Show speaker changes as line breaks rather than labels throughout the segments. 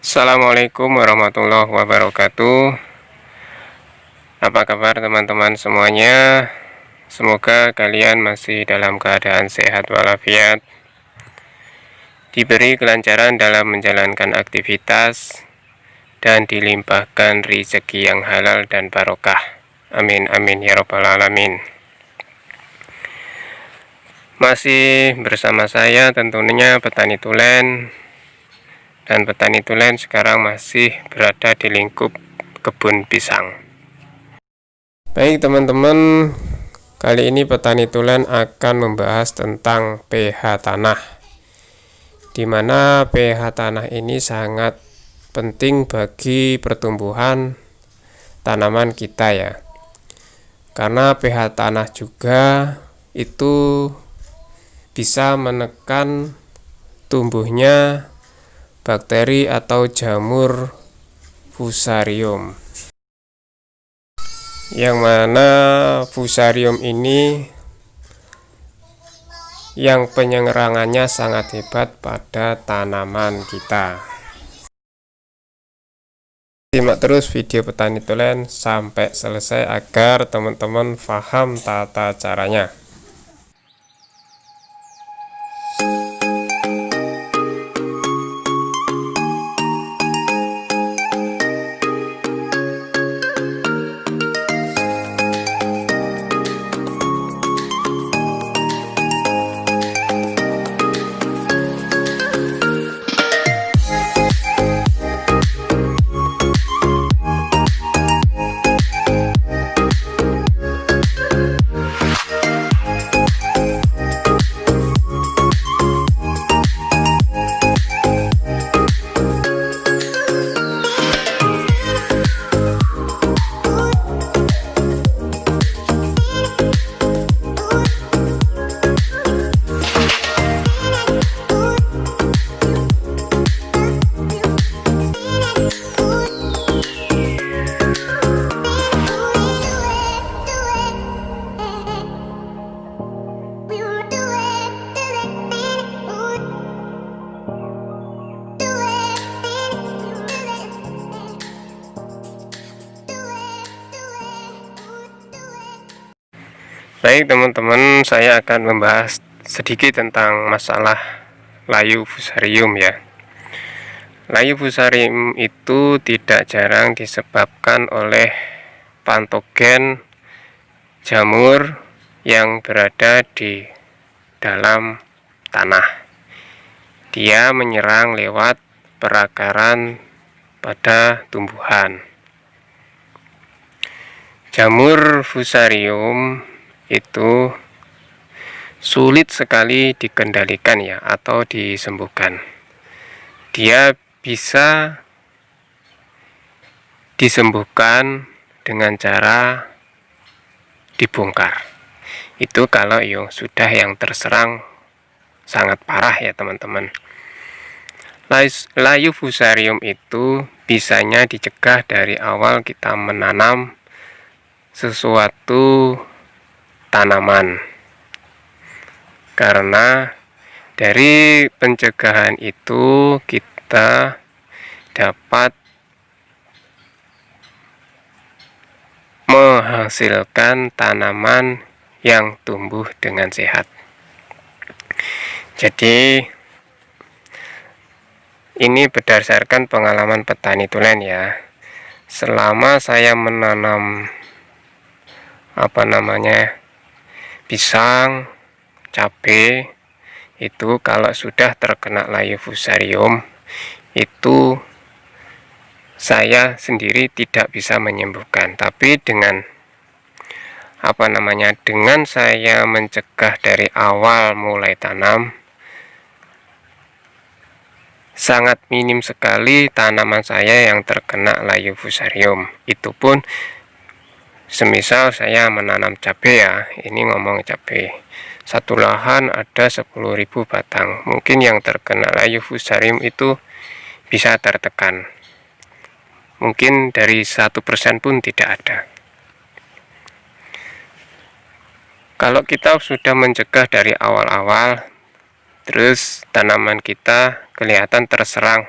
Assalamualaikum warahmatullahi wabarakatuh. Apa kabar teman-teman semuanya? Semoga kalian masih dalam keadaan sehat walafiat, diberi kelancaran dalam menjalankan aktivitas, dan dilimpahkan rezeki yang halal dan barokah. Amin amin ya rabbal alamin. Masih bersama saya tentunya Petani Tulen. Dan petani tulen sekarang masih berada di lingkup kebun pisang. Baik teman-teman, kali ini petani tulen akan membahas tentang pH tanah, di mana pH tanah ini sangat penting bagi pertumbuhan tanaman kita ya. Karena pH tanah juga itu bisa menekan tumbuhnya bakteri atau jamur fusarium, yang mana fusarium ini yang penyerangannya sangat hebat pada tanaman kita. Simak terus video Petani Tulen sampai selesai agar teman-teman paham tata caranya. Baik teman-teman, saya akan membahas sedikit tentang masalah layu fusarium ya. Layu fusarium itu tidak jarang disebabkan oleh patogen jamur yang berada di dalam tanah. Dia menyerang lewat perakaran pada tumbuhan. Jamur fusarium itu sulit sekali dikendalikan ya, atau disembuhkan. Dia bisa disembuhkan dengan cara dibongkar. Itu kalau sudah yang terserang sangat parah ya teman-teman. Layu fusarium itu bisanya dicegah dari awal kita menanam sesuatu tanaman, karena dari pencegahan itu kita dapat menghasilkan tanaman yang tumbuh dengan sehat. Jadi ini berdasarkan pengalaman petani tulen ya. Selama saya menanam pisang, cabai, itu kalau sudah terkena layu fusarium itu saya sendiri tidak bisa menyembuhkan, tapi dengan dengan saya mencegah dari awal mulai tanam, sangat minim sekali tanaman saya yang terkena layu fusarium. Itu pun semisal saya menanam cabai ya, ini ngomong cabai, satu lahan ada 10.000 batang, mungkin yang terkena layu fusarium itu bisa tertekan, mungkin dari 1% pun tidak ada. Kalau kita sudah mencegah dari awal-awal, terus tanaman kita kelihatan terserang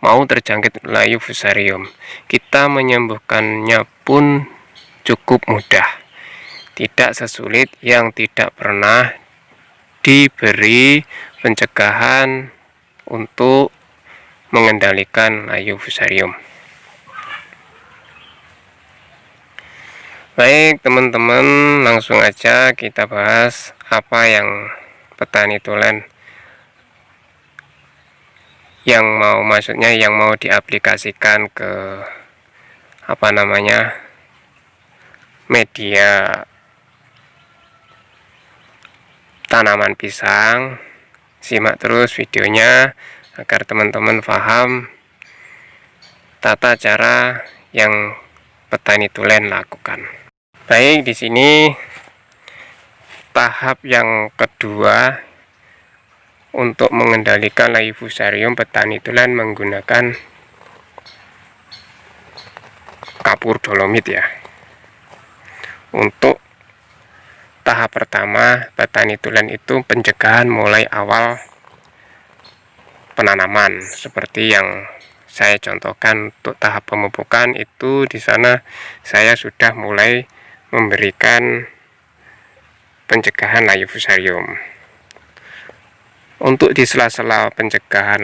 mau terjangkit layu fusarium. Kita menyembuhkannya pun cukup mudah, tidak sesulit yang tidak pernah diberi pencegahan untuk mengendalikan layu fusarium. Baik teman-teman, langsung aja kita bahas apa yang petani tulen yang mau diaplikasikan ke media tanaman pisang. Simak terus videonya agar teman-teman paham tata cara yang petani tulen lakukan. Baik, di sini tahap yang kedua untuk mengendalikan layu fusarium, petani tulen menggunakan kapur dolomit ya. Untuk tahap pertama, petani tulen itu pencegahan mulai awal penanaman seperti yang saya contohkan. Untuk tahap pemupukan itu di sana saya sudah mulai memberikan pencegahan layu fusarium. Untuk di sela-sela pencegahan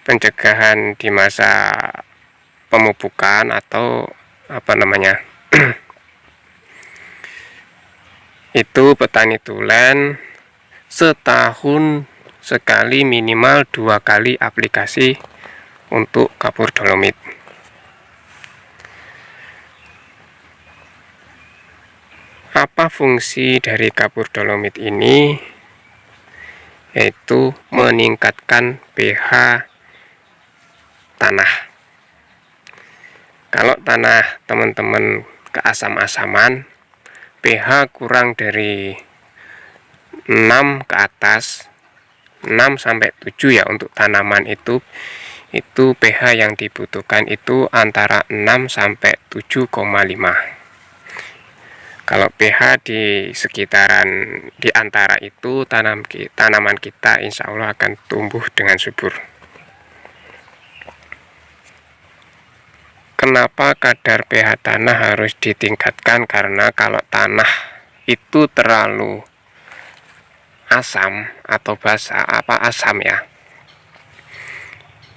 pencegahan di masa pemupukan atau itu petani tulen setahun sekali minimal 2 kali aplikasi untuk kapur dolomit. Apa fungsi dari kapur dolomit ini? Yaitu meningkatkan pH tanah. Kalau tanah teman-teman keasam-asaman, pH kurang dari 6 ke atas, 6 sampai 7 ya untuk tanaman itu pH yang dibutuhkan itu antara 6 sampai 7,5. Kalau pH di antara itu, tanaman kita insya Allah akan tumbuh dengan subur. Kenapa kadar pH tanah harus ditingkatkan? Karena kalau tanah itu terlalu asam atau asam ya,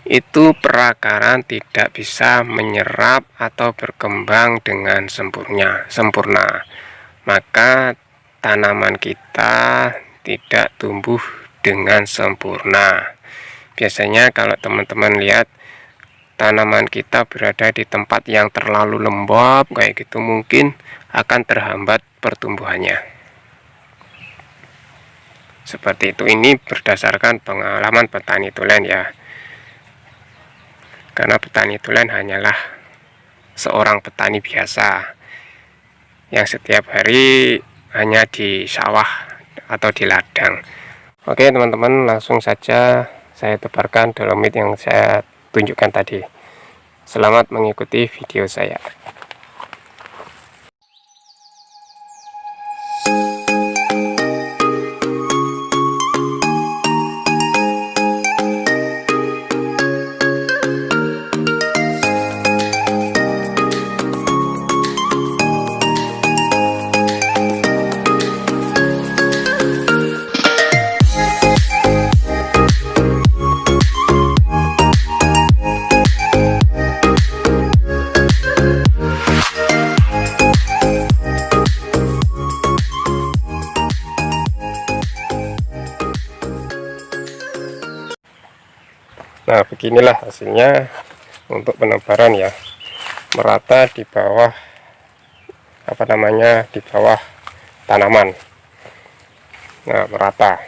itu perakaran tidak bisa menyerap atau berkembang dengan sempurna. Maka tanaman kita tidak tumbuh dengan sempurna. Biasanya kalau teman-teman lihat tanaman kita berada di tempat yang terlalu lembab kayak gitu, mungkin akan terhambat pertumbuhannya. Seperti itu. Ini berdasarkan pengalaman petani tulen ya. Karena petani tulen hanyalah seorang petani biasa yang setiap hari hanya di sawah atau di ladang. Oke teman-teman, langsung saja saya tebarkan dolomit yang saya tunjukkan tadi. Selamat mengikuti video saya. Nah, beginilah hasilnya untuk penebaran ya, merata di bawah di bawah tanaman. Nah, merata.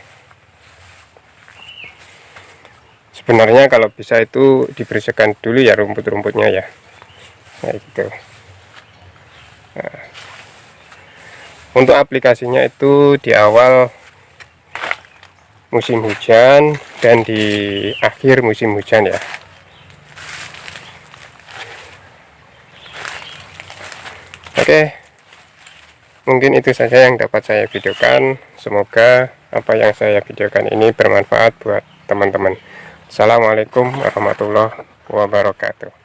Sebenarnya kalau bisa itu dibersihkan dulu ya rumput-rumputnya ya, kayak gitu. Nah, untuk aplikasinya itu di awal musim hujan dan di akhir musim hujan ya. Oke, mungkin itu saja yang dapat saya videokan. Semoga apa yang saya videokan ini bermanfaat buat teman-teman. Assalamualaikum warahmatullahi wabarakatuh.